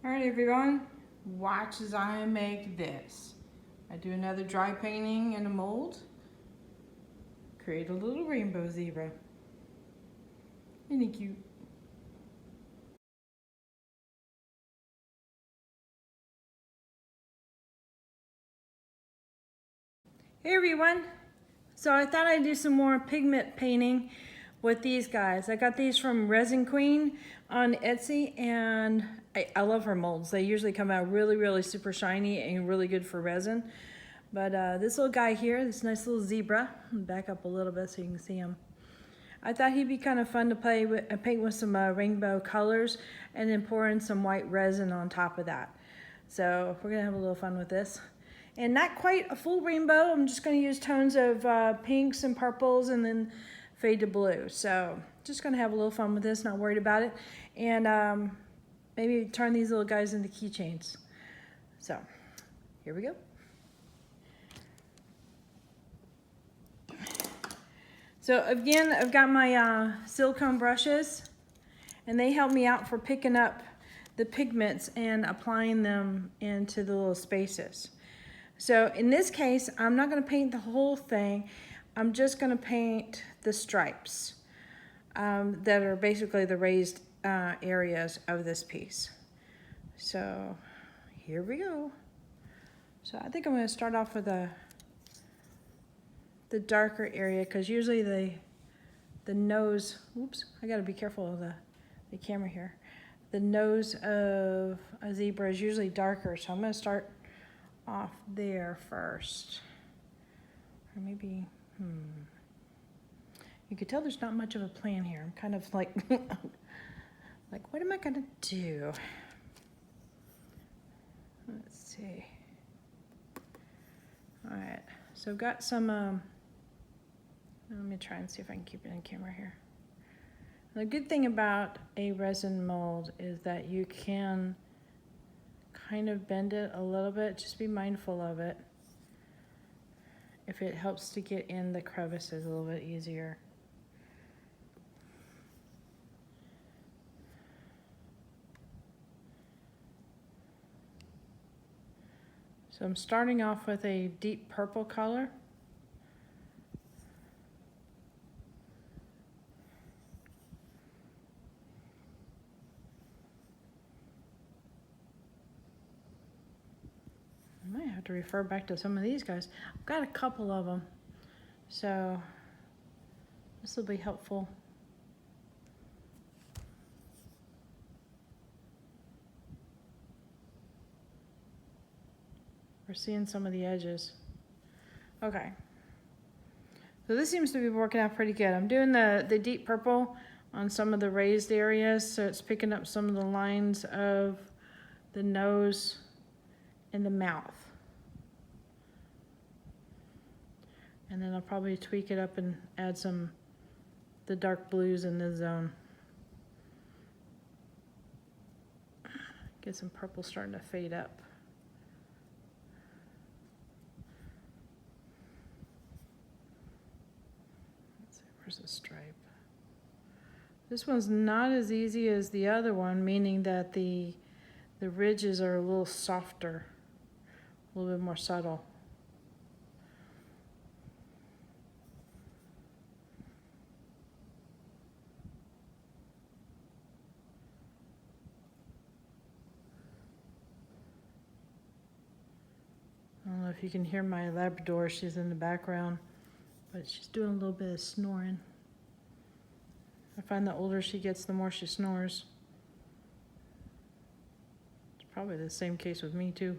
All right, everyone, watch as I make this. I do another dry painting in a mold. Create a little rainbow zebra. Isn't he cute? Hey everyone, so I thought I'd do some more pigment painting with these guys. I got these from ResinQueen on Etsy, and I love her molds. They usually come out really super shiny and really good for resin. But this little guy here, this nice little zebra, back up a little bit so you can see him. I thought he'd be kind of fun to play with, paint with some rainbow colors, and then pour in some white resin on top of that. So we're gonna have a little fun with this. And not quite a full rainbow. I'm just gonna use tones of pinks and purples and then fade to blue. So just gonna have a little fun with this, not worried about it. And maybe turn these little guys into keychains. So here we go. So again, I've got my silicone brushes, and they help me out for picking up the pigments and applying them into the little spaces. So in this case, I'm not gonna paint the whole thing. I'm just gonna paint the stripes that are basically the raised areas of this piece. So here we go. So I think I'm gonna start off with the darker area, because usually the nose, oops, I gotta be careful of the camera here. The nose of a zebra is usually darker, so I'm gonna start off there first. Or maybe, you could tell there's not much of a plan here. I'm kind of like, like, what am I gonna do? Let's see. All right, so I've got some, let me try and see if I can keep it in camera here. The good thing about a resin mold is that you can kind of bend it a little bit. Just be mindful of it. If it helps to get in the crevices a little bit easier. So I'm starting off with a deep purple color. I might have to refer back to some of these guys. I've got a couple of them, so this will be helpful. We're seeing some of the edges. Okay, so this seems to be working out pretty good. I'm doing the deep purple on some of the raised areas, so it's picking up some of the lines of the nose and the mouth. And then I'll probably tweak it up and add the dark blues in this zone. Get some purple starting to fade up. Let's see, where's the stripe? This one's not as easy as the other one, meaning that the ridges are a little softer, a little bit more subtle. I don't know if you can hear my Labrador, she's in the background, but she's doing a little bit of snoring. I find the older she gets, the more she snores. It's probably the same case with me too.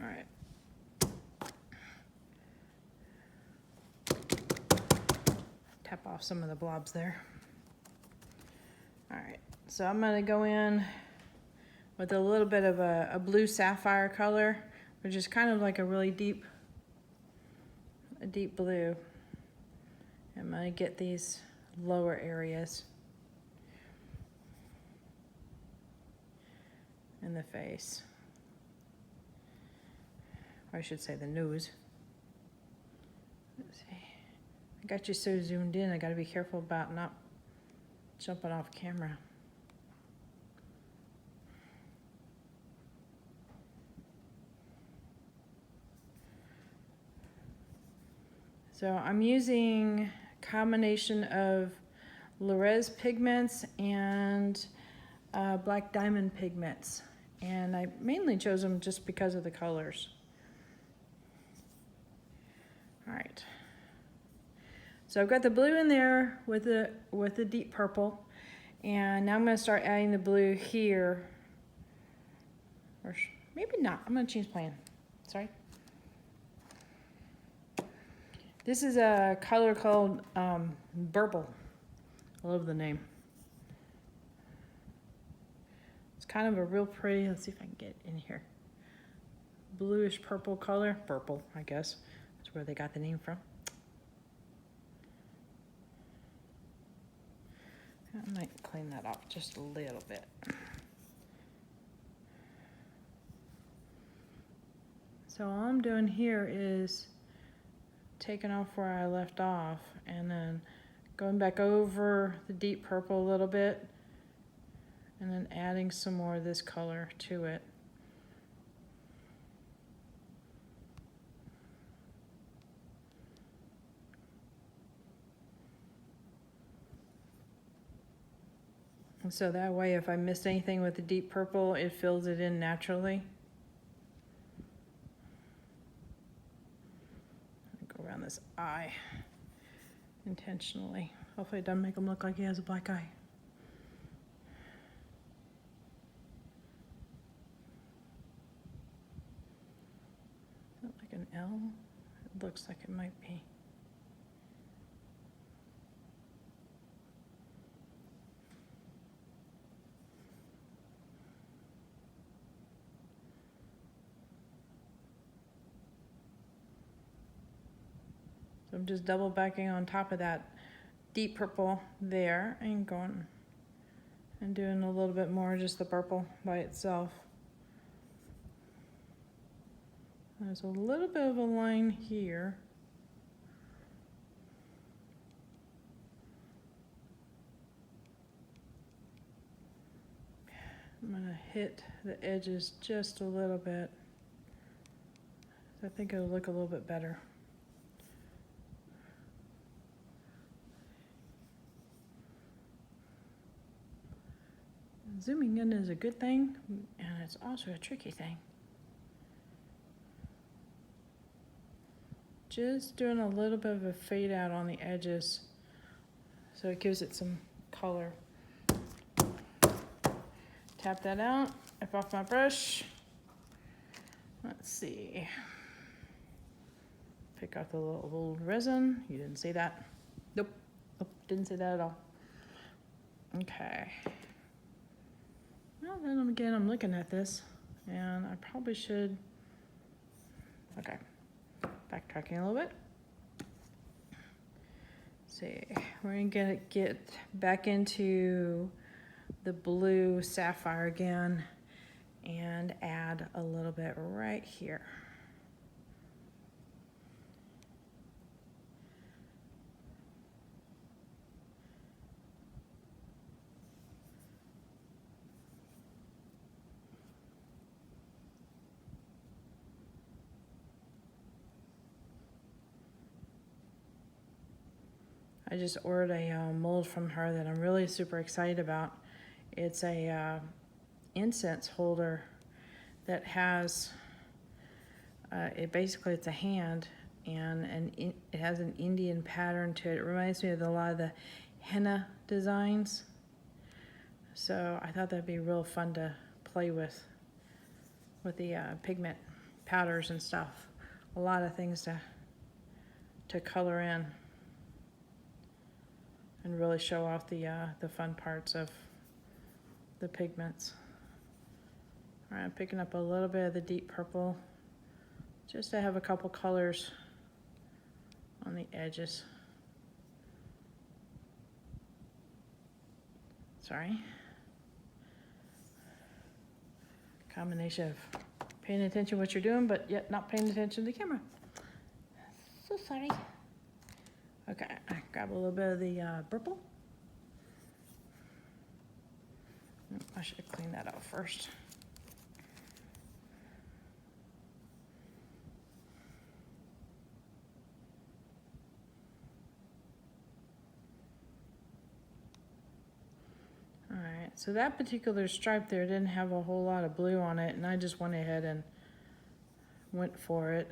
All right. Tap off some of the blobs there. All right, so I'm gonna go in with a little bit of a blue sapphire color, which is kind of like a really deep blue. I'm gonna get these lower areas in the face. Or I should say the nose. Let's see. I got you so zoomed in, I gotta be careful about not jumping off camera. So I'm using a combination of Lawrence pigments and black diamond pigments. And I mainly chose them just because of the colors. All right. So I've got the blue in there with the deep purple. And now I'm gonna start adding the blue here. Or maybe not, I'm gonna change plan, sorry. This is a color called Purple. I love the name. It's kind of a real pretty, let's see if I can get in here. Bluish purple color, purple, I guess. That's where they got the name from. I might clean that up just a little bit. So all I'm doing here is taking off where I left off and then going back over the deep purple a little bit and then adding some more of this color to it. And so that way if I missed anything with the deep purple, it fills it in naturally. Go around this eye intentionally. Hopefully it doesn't make him look like he has a black eye. Is that like an L? It looks like it might be. So I'm just double backing on top of that deep purple there and going and doing a little bit more just the purple by itself. There's a little bit of a line here. I'm gonna hit the edges just a little bit. I think it'll look a little bit better. Zooming in is a good thing, and it's also a tricky thing. Just doing a little bit of a fade out on the edges so it gives it some color. Tap that out, wipe off my brush. Let's see. Pick out the little old resin. You didn't see that? Nope. Nope, didn't see that at all. Okay. Well, then again, I'm looking at this, and I probably should, okay, backtracking a little bit. Let's see, we're gonna get back into the blue sapphire again and add a little bit right here. I just ordered a mold from her that I'm really super excited about. It's a incense holder that has, it's a hand and it has an Indian pattern to it. It reminds me of a lot of the henna designs. So I thought that'd be real fun to play with the pigment powders and stuff. A lot of things to color in and really show off the fun parts of the pigments. All right, I'm picking up a little bit of the deep purple just to have a couple colors on the edges. Sorry. Combination of paying attention to what you're doing, but yet not paying attention to the camera. So sorry. Okay, I grab a little bit of the purple. I should clean that out first. All right, so that particular stripe there didn't have a whole lot of blue on it, and I just went ahead and went for it.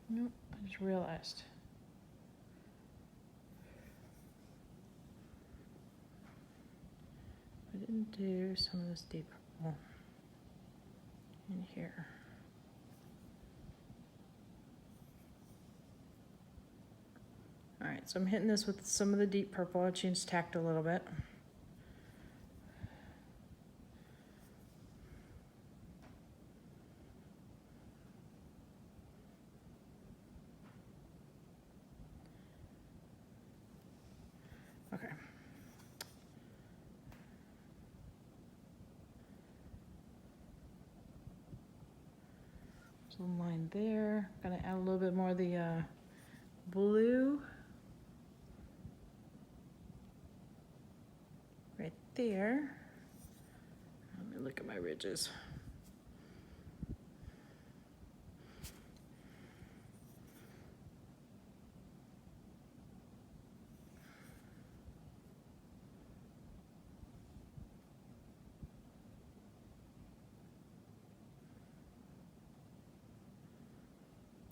Nope, I just realized. I didn't do some of this deep purple in here. All right, so I'm hitting this with some of the deep purple. I changed tact a little bit. Okay. So line there. Gonna add a little bit more of the blue. Right there. Let me look at my ridges.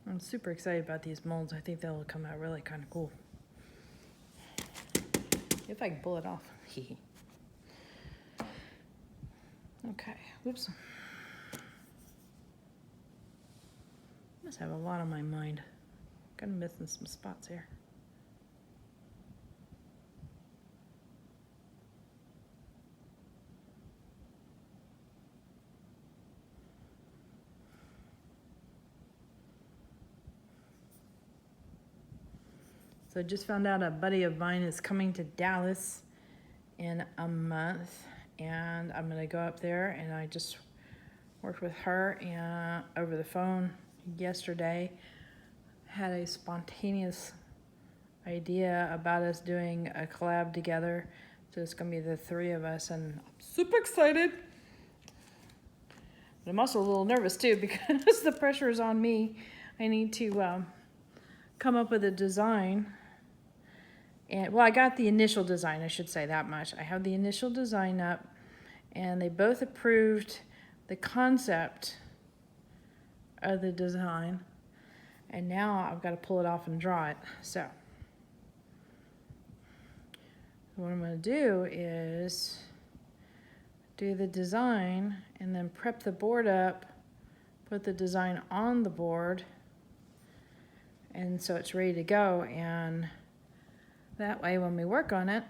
I'm super excited about these molds. I think they'll come out really kind of cool. If I can pull it off. Okay, whoops. Must have a lot on my mind. Kind of missing some spots here. So I just found out a buddy of mine is coming to Dallas in a month, and I'm gonna go up there, and I just worked with her and over the phone yesterday. Had a spontaneous idea about us doing a collab together. So it's gonna be the three of us, and I'm super excited. But I'm also a little nervous too because the pressure is on me. I need to come up with a design. And well, I got the initial design, I should say that much. I have the initial design up, and they both approved the concept of the design. And now I've got to pull it off and draw it. So what I'm going to do is do the design and then prep the board up, put the design on the board, and so it's ready to go. And that way when we work on it,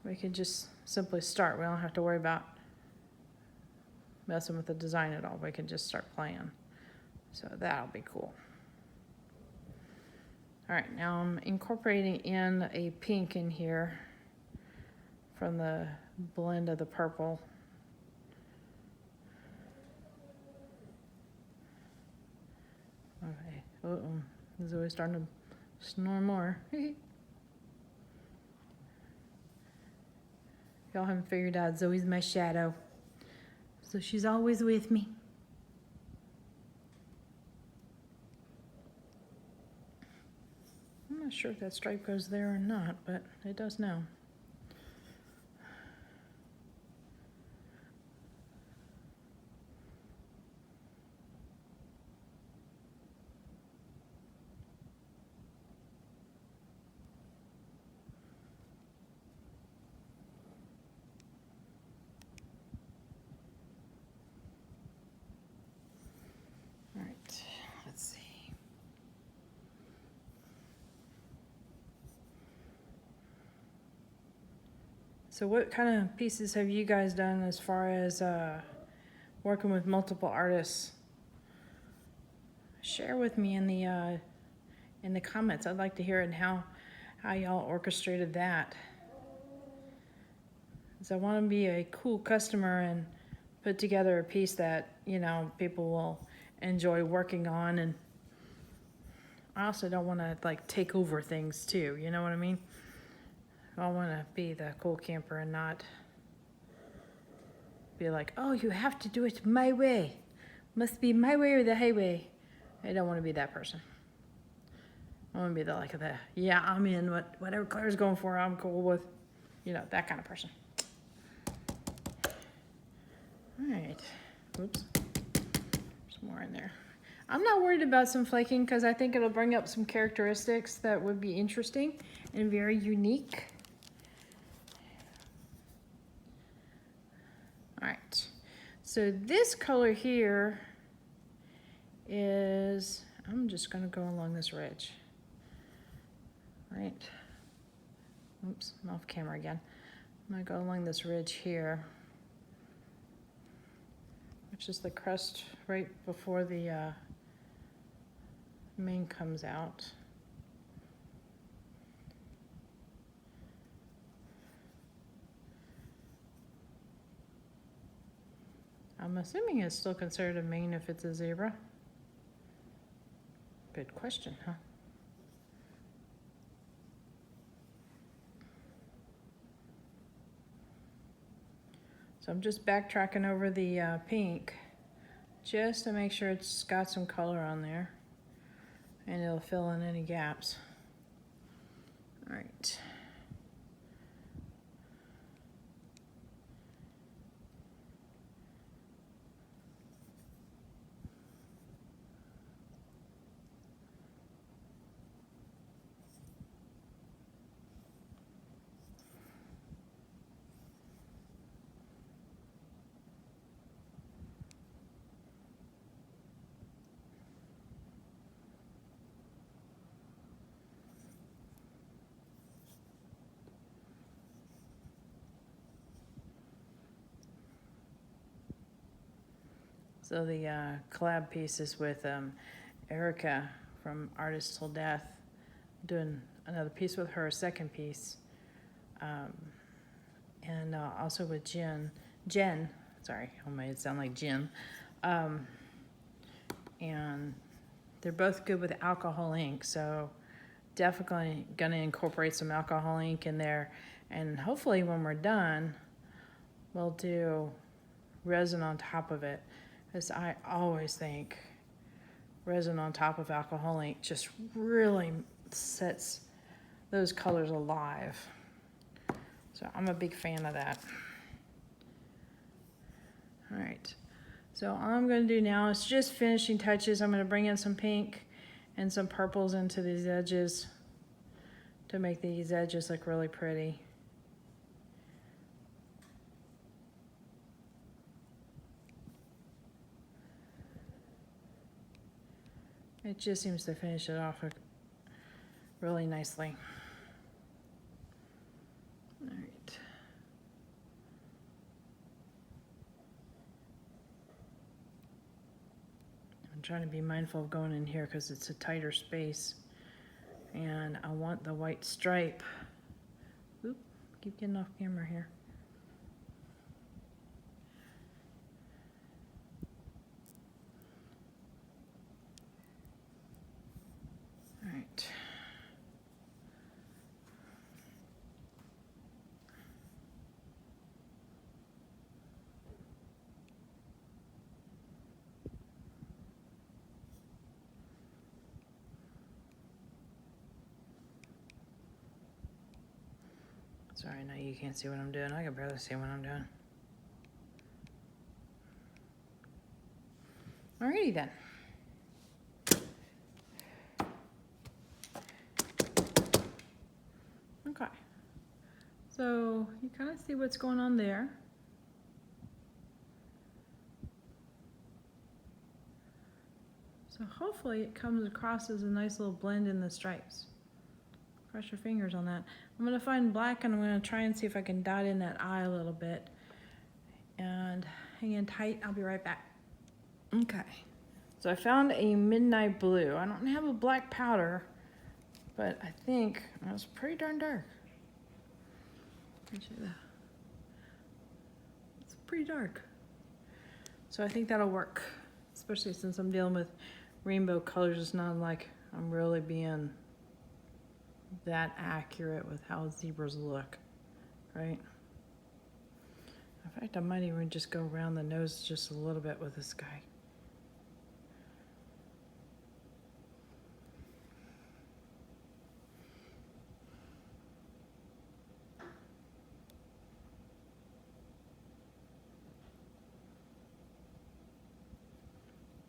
we can just simply start. We don't have to worry about messing with the design at all. We can just start playing. So that'll be cool. All right, now I'm incorporating in a pink in here from the blend of the purple. Okay, this is always starting to snore more. Y'all haven't figured out Zoe's my shadow. So she's always with me. I'm not sure if that stripe goes there or not, but it does now. All right, let's see. So what kind of pieces have you guys done as far as working with multiple artists? Share with me in the comments. I'd like to hear it and how y'all orchestrated that. because I want to be a cool customer and put together a piece that, you know, people will enjoy working on. And I also don't want to like take over things too, you know what I mean? I want to be the cool camper and not be like, oh, you have to do it my way. Must be my way or the highway. I don't want to be that person. I want to be the yeah, I'm in, whatever Claire's going for, I'm cool with, you know, that kind of person. All right, oops, there's more in there. I'm not worried about some flaking because I think it'll bring up some characteristics that would be interesting and very unique. All right, so this color here is, I'm just gonna go along this ridge. Right, oops, I'm off camera again. I'm gonna go along this ridge here, which is the crust right before the mane comes out. I'm assuming it's still considered a mane if it's a zebra. Good question, huh? So I'm just backtracking over the pink just to make sure it's got some color on there and it'll fill in any gaps. All right. So the collab piece is with Erica from Artist Till Death. I'm doing another piece with her, second piece. And also with Jen, sorry, I made it sound like Jen. And they're both good with alcohol ink, so definitely gonna incorporate some alcohol ink in there. And hopefully when we're done, we'll do resin on top of it. Because I always think resin on top of alcohol ink just really sets those colors alive. So I'm a big fan of that. All right, so all I'm gonna do now is just finishing touches. I'm gonna bring in some pink and some purples into these edges to make these edges look really pretty. It just seems to finish it off really nicely. All right. I'm trying to be mindful of going in here because it's a tighter space. And I want the white stripe. Oop, keep getting off camera here. All right. Sorry, now you can't see what I'm doing. I can barely see what I'm doing. Alrighty then. Okay. So you kind of see what's going on there. So hopefully it comes across as a nice little blend in the stripes. Cross your fingers on that. I'm gonna find black and I'm gonna try and see if I can dot in that eye a little bit. And hang in tight, I'll be right back. Okay, so I found a midnight blue. I don't have a black powder, but I think it was pretty darn dark. pretty dark. So I think that'll work, especially since I'm dealing with rainbow colors. It's not like I'm really being that accurate with how zebras look, right? In fact, I might even just go around the nose just a little bit with this guy.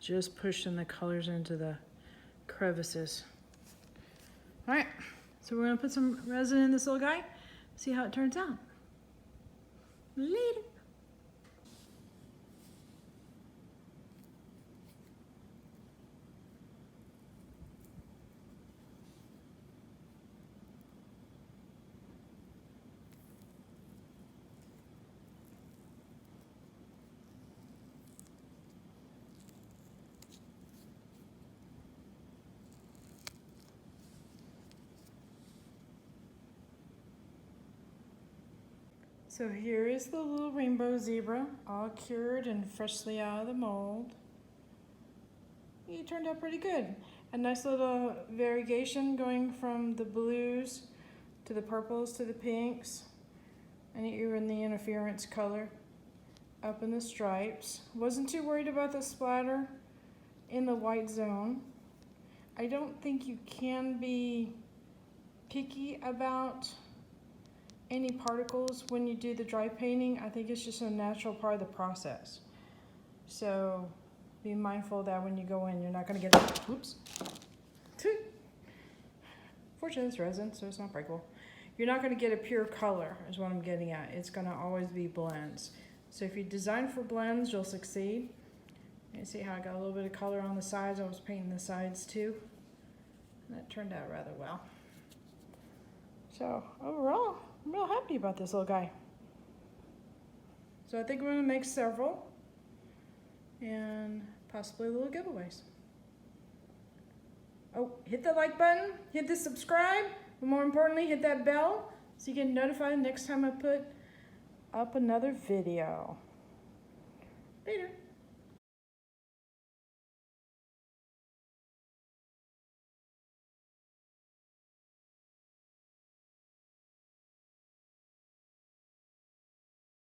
Just pushing the colors into the crevices. All right, so we're gonna put some resin in this little guy, see how it turns out. Later. So here is the little rainbow zebra, all cured and freshly out of the mold. He turned out pretty good. A nice little variegation going from the blues to the purples to the pinks, and even the interference color up in the stripes. Wasn't too worried about the splatter in the white zone. I don't think you can be picky about any particles when you do the dry painting. I think it's just a natural part of the process. So be mindful that when you go in, you're not gonna get, whoops. Fortunately, it's resin, so it's not breakable. You're not gonna get a pure color, is what I'm getting at. It's gonna always be blends. So if you design for blends, you'll succeed. You see how I got a little bit of color on the sides? I was painting the sides too. And that turned out rather well. So overall, I'm real happy about this little guy. So I think we're gonna make several and possibly little giveaways. Oh, hit the like button, hit the subscribe, but more importantly, hit that bell so you get notified next time I put up another video. Later.